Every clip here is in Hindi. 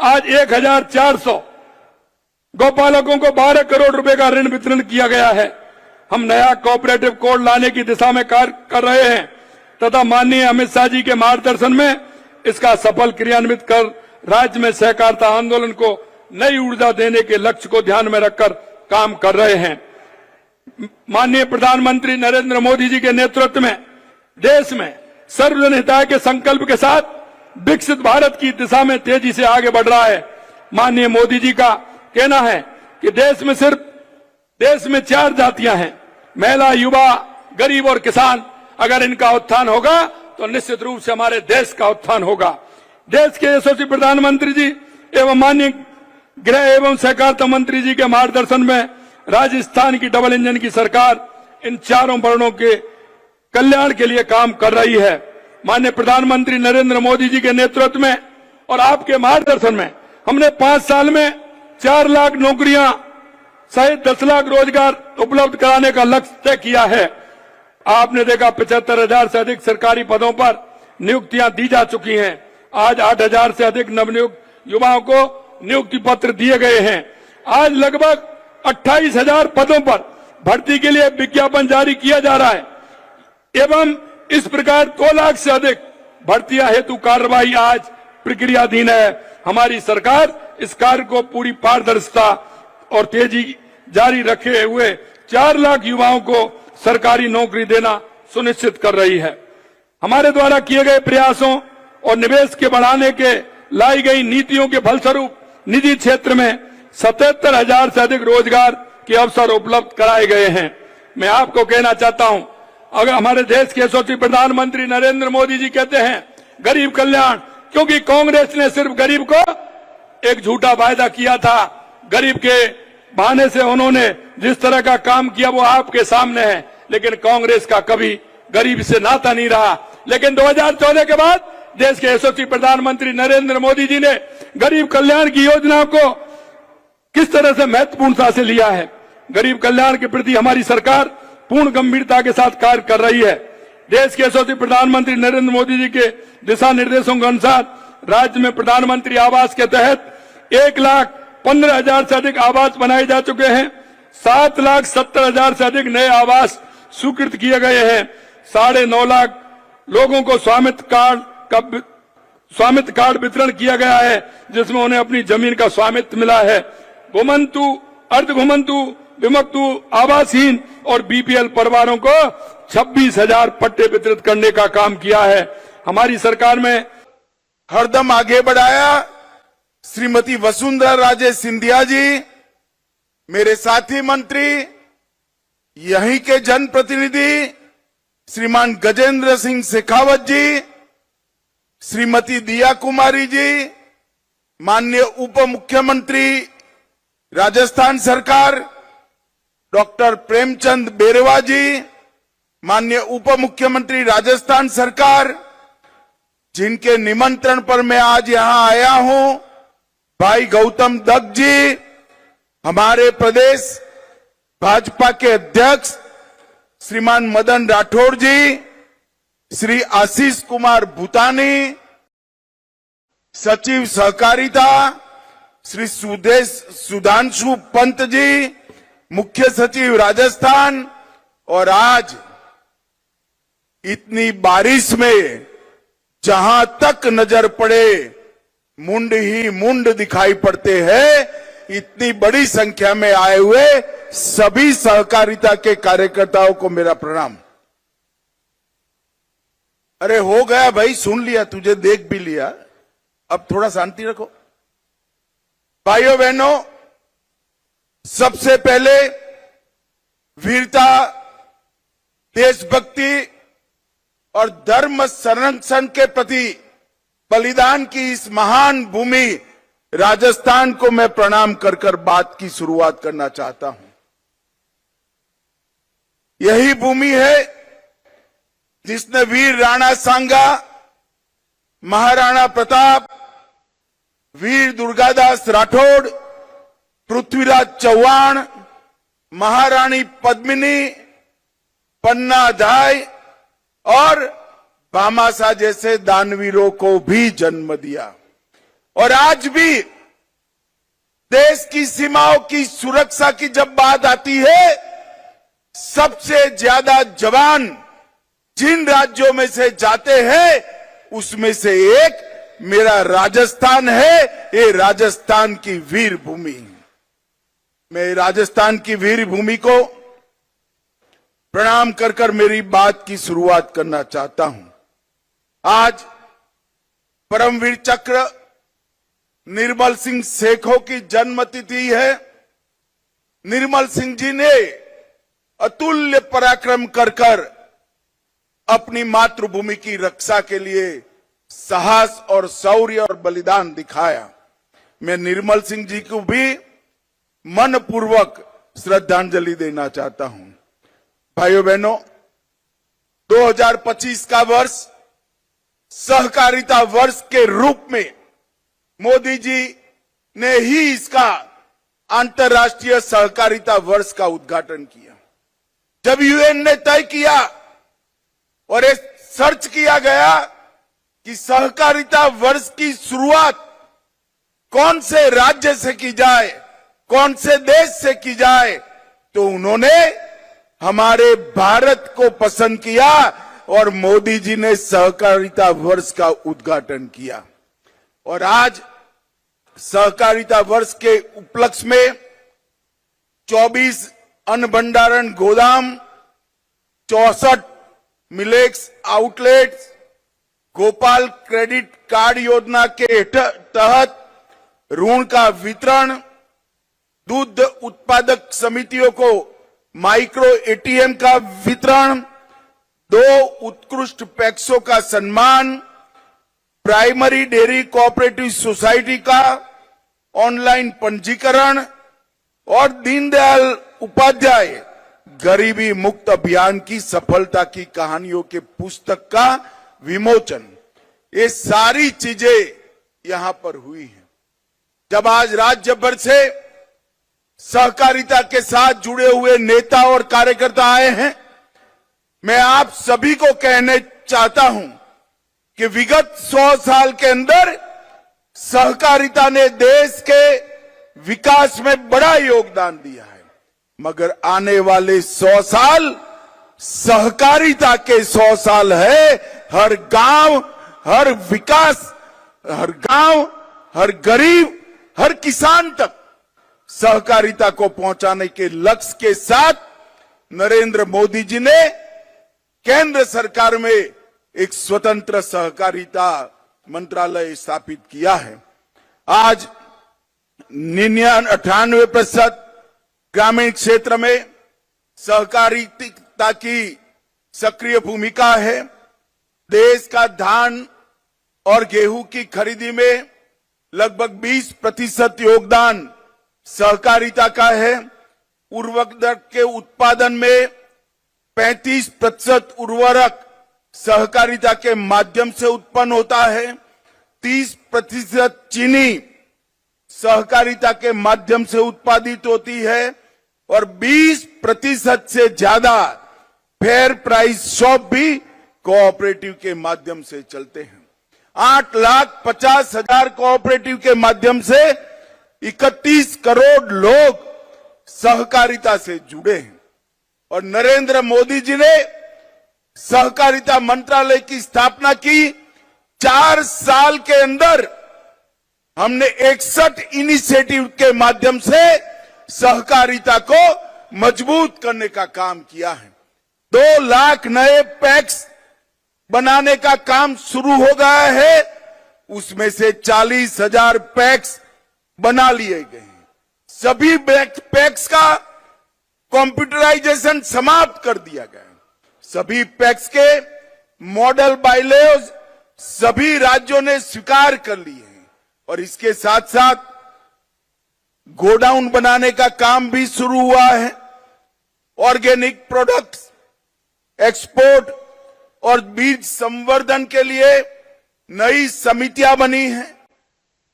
आज 1400 गौपालकों को 12 करोड़ रुपए का ऋण वितरण किया गया है। हम नया कोऑपरेटिव कोड लाने की दिशा में कार्य कर रहे हैं तथा माननीय अमित शाह जी के मार्गदर्शन में इसका सफल क्रियान्वित कर राज्य में सहकारिता आंदोलन को नई ऊर्जा देने के लक्ष्य को ध्यान में रखकर काम कर रहे हैं। माननीय प्रधानमंत्री नरेंद्र मोदी जी के नेतृत्व में देश में सर्वजन हिताय के संकल्प के साथ विकसित भारत की दिशा में तेजी से आगे बढ़ रहा है। माननीय मोदी जी का कहना है कि देश में 4 जातियां हैं, महिला, युवा, गरीब और किसान। अगर इनका उत्थान होगा तो निश्चित रूप से हमारे देश का उत्थान होगा। देश के यशस्वी प्रधानमंत्री जी एवं माननीय गृह एवं सहकारिता मंत्री जी के मार्गदर्शन में राजस्थान की डबल इंजन की सरकार इन चारों वर्णों के कल्याण के लिए काम कर रही है। माननीय प्रधानमंत्री नरेंद्र मोदी जी के नेतृत्व में और आपके मार्गदर्शन में हमने 5 साल में 4 लाख नौकरियां सहित 10 लाख रोजगार उपलब्ध कराने का लक्ष्य तय किया है। आपने देखा 75,000 से अधिक सरकारी पदों पर नियुक्तियां दी जा चुकी हैं। आज 8,000 से अधिक नवनियुक्त युवाओं को नियुक्ति पत्र दिए गए हैं। आज लगभग 28,000 पदों पर भर्ती के लिए विज्ञापन जारी किया जा रहा है एवं इस प्रकार 2 लाख से अधिक भर्तियां हेतु कार्रवाई आज प्रक्रियाधीन है। हमारी सरकार इस कार्य को पूरी पारदर्शिता और तेजी जारी रखे हुए 4 लाख युवाओं को सरकारी नौकरी देना सुनिश्चित कर रही है। हमारे द्वारा किए गए प्रयासों और निवेश के बढ़ाने के लाई गई नीतियों के फलस्वरूप निजी क्षेत्र में 77,000 से अधिक रोजगार के अवसर उपलब्ध कराए गए हैं। मैं आपको कहना चाहता हूं, अगर हमारे देश के यशस्वी प्रधानमंत्री नरेंद्र मोदी जी कहते हैं गरीब कल्याण, क्योंकि कांग्रेस ने सिर्फ गरीब को एक झूठा वायदा किया था। गरीब के बहाने से उन्होंने जिस तरह का काम किया वो आपके सामने है, लेकिन कांग्रेस का कभी गरीब से नाता नहीं रहा। लेकिन 2014 के बाद देश के यशस्वी प्रधानमंत्री नरेंद्र मोदी जी ने गरीब कल्याण की योजना को किस तरह से महत्वपूर्णता से लिया है। गरीब कल्याण के प्रति हमारी सरकार पूर्ण गंभीरता के साथ कार्य कर रही है। देश के यशस्वी प्रधानमंत्री नरेंद्र मोदी जी के दिशा निर्देशों के अनुसार राज्य में प्रधानमंत्री आवास के तहत 1,15,000 से अधिक आवास बनाए जा चुके हैं। 7,70,000 से अधिक नए आवास स्वीकृत किए गए हैं। 9.5 लाख लोगों को स्वामित्व कार्ड वितरण किया गया है, जिसमें उन्हें अपनी जमीन का स्वामित्व मिला है। घुमंतु, अर्ध घुमंतु, विमुक्त, आवासहीन और बीपीएल परिवारों को 26,000 पट्टे वितरित करने का काम किया है। हमारी सरकार में हरदम आगे बढ़ाया। श्रीमती वसुंधरा राजे सिंधिया जी, मेरे साथी मंत्री, यहीं के जनप्रतिनिधि श्रीमान गजेंद्र सिंह शेखावत जी, श्रीमती दिया कुमारी जी, माननीय उप मुख्यमंत्री राजस्थान सरकार डॉक्टर प्रेमचंद बेरवा जी, माननीय उप मुख्यमंत्री राजस्थान सरकार, जिनके निमंत्रण पर मैं आज यहां आया हूं, भाई गौतम दत्त जी, हमारे प्रदेश भाजपा के अध्यक्ष श्रीमान मदन राठौड़ जी, श्री आशीष कुमार भूतानी, सचिव सहकारिता श्री सुधांशु पंत जी, मुख्य सचिव राजस्थान, और आज इतनी बारिश में जहां तक नजर पड़े मुंड ही मुंड दिखाई पड़ते हैं, इतनी बड़ी संख्या में आए हुए सभी सहकारिता के कार्यकर्ताओं को मेरा प्रणाम। अरे हो गया भाई, सुन लिया, तुझे देख भी लिया, अब थोड़ा शांति रखो। भाइयों बहनों, सबसे पहले वीरता, देशभक्ति और धर्म संरक्षण के प्रति बलिदान की इस महान भूमि राजस्थान को मैं प्रणाम कर कर बात की शुरुआत करना चाहता हूं। यही भूमि है जिसने वीर राणा सांगा, महाराणा प्रताप, वीर दुर्गादास राठौड़, पृथ्वीराज चौहान, महारानी पद्मिनी, पन्ना धाय और भामाशाह जैसे दानवीरों को भी जन्म दिया। और आज भी देश की सीमाओं की सुरक्षा की जब बात आती है, सबसे ज्यादा जवान जिन राज्यों में से जाते हैं उसमें से एक मेरा राजस्थान है। ये राजस्थान की वीर भूमि, मैं राजस्थान की वीर भूमि को प्रणाम कर कर मेरी बात की शुरुआत करना चाहता हूं। आज परमवीर चक्र निर्मल सिंह सेखों की जन्मतिथि है। निर्मल सिंह जी ने अतुल्य पराक्रम कर कर अपनी मातृभूमि की रक्षा के लिए साहस और शौर्य और बलिदान दिखाया। मैं निर्मल सिंह जी को भी मनपूर्वक श्रद्धांजलि देना चाहता हूं। भाइयों बहनों, 2025 का वर्ष सहकारिता वर्ष के रूप में मोदी जी ने ही इसका अंतर्राष्ट्रीय सहकारिता वर्ष का उद्घाटन किया। जब यूएन ने तय किया और ये सर्च किया गया कि सहकारिता वर्ष की शुरुआत कौन से राज्य से की जाए, कौन से देश से की जाए, तो उन्होंने हमारे भारत को पसंद किया और मोदी जी ने सहकारिता वर्ष का उद्घाटन किया। और आज सहकारिता वर्ष के उपलक्ष्य में 24 अन्न भंडारण गोदाम, 64 millets outlets, Gopal credit card योजना के तहत ऋण का वितरण, दूध उत्पादक समितियों को माइक्रो एटीएम का वितरण, 2 उत्कृष्ट पैक्सों का सम्मान, प्राइमरी डेयरी कोऑपरेटिव सोसाइटी का ऑनलाइन पंजीकरण और दीनदयाल उपाध्याय गरीबी मुक्त अभियान की सफलता की कहानियों के पुस्तक का विमोचन, ये सारी चीजें यहां पर हुई हैं। जब आज राज्य भर से सहकारिता के साथ जुड़े हुए नेता और कार्यकर्ता आए हैं, मैं आप सभी को कहने चाहता हूं कि विगत 100 साल के अंदर सहकारिता ने देश के विकास में बड़ा योगदान दिया है, मगर आने वाले 100 साल सहकारिता के 100 साल है। हर गांव, हर विकास, हर गांव, हर गरीब, हर किसान तक सहकारिता को पहुंचाने के लक्ष्य के साथ नरेंद्र मोदी जी ने केंद्र सरकार में एक स्वतंत्र सहकारिता मंत्रालय स्थापित किया है। आज 98% ग्रामीण क्षेत्र में सहकारिता की सक्रिय भूमिका है। देश का धान और गेहूं की खरीदी में लगभग 20% योगदान सहकारिता का है। उर्वरक के उत्पादन में 35% उर्वरक सहकारिता के माध्यम से उत्पन्न होता है। 30% चीनी सहकारिता के माध्यम से उत्पादित होती है और 20% से ज्यादा फेयर प्राइस शॉप भी कोऑपरेटिव के माध्यम से चलते हैं। 8,50,000 कोऑपरेटिव के माध्यम से 31 करोड़ लोग सहकारिता से जुड़े हैं। और नरेंद्र मोदी जी ने सहकारिता मंत्रालय की स्थापना की। 4 साल के अंदर हमने 61 इनिशिएटिव के माध्यम से सहकारिता को मजबूत करने का काम किया है। 2 लाख नए पैक्स बनाने का काम शुरू हो गया है, उसमें से 40,000 पैक्स बना लिए गए हैं। सभी पैक्स का कंप्यूटराइजेशन समाप्त कर दिया गया है। सभी पैक्स के मॉडल बायलॉज सभी राज्यों ने स्वीकार कर लिए हैं और इसके साथ साथ गोडाउन बनाने का काम भी शुरू हुआ है। ऑर्गेनिक प्रोडक्ट्स एक्सपोर्ट और बीज संवर्धन के लिए नई समितियां बनी हैं।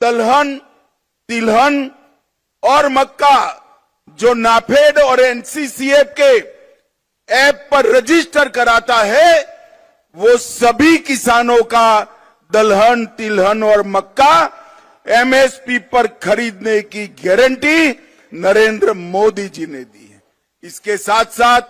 दलहन, तिलहन और मक्का जो नाफेड और एनसीसीएफ के ऐप पर रजिस्टर कराता है, वो सभी किसानों का दलहन, तिलहन और मक्का एमएसपी पर खरीदने की गारंटी नरेंद्र मोदी जी ने दी है। इसके साथ साथ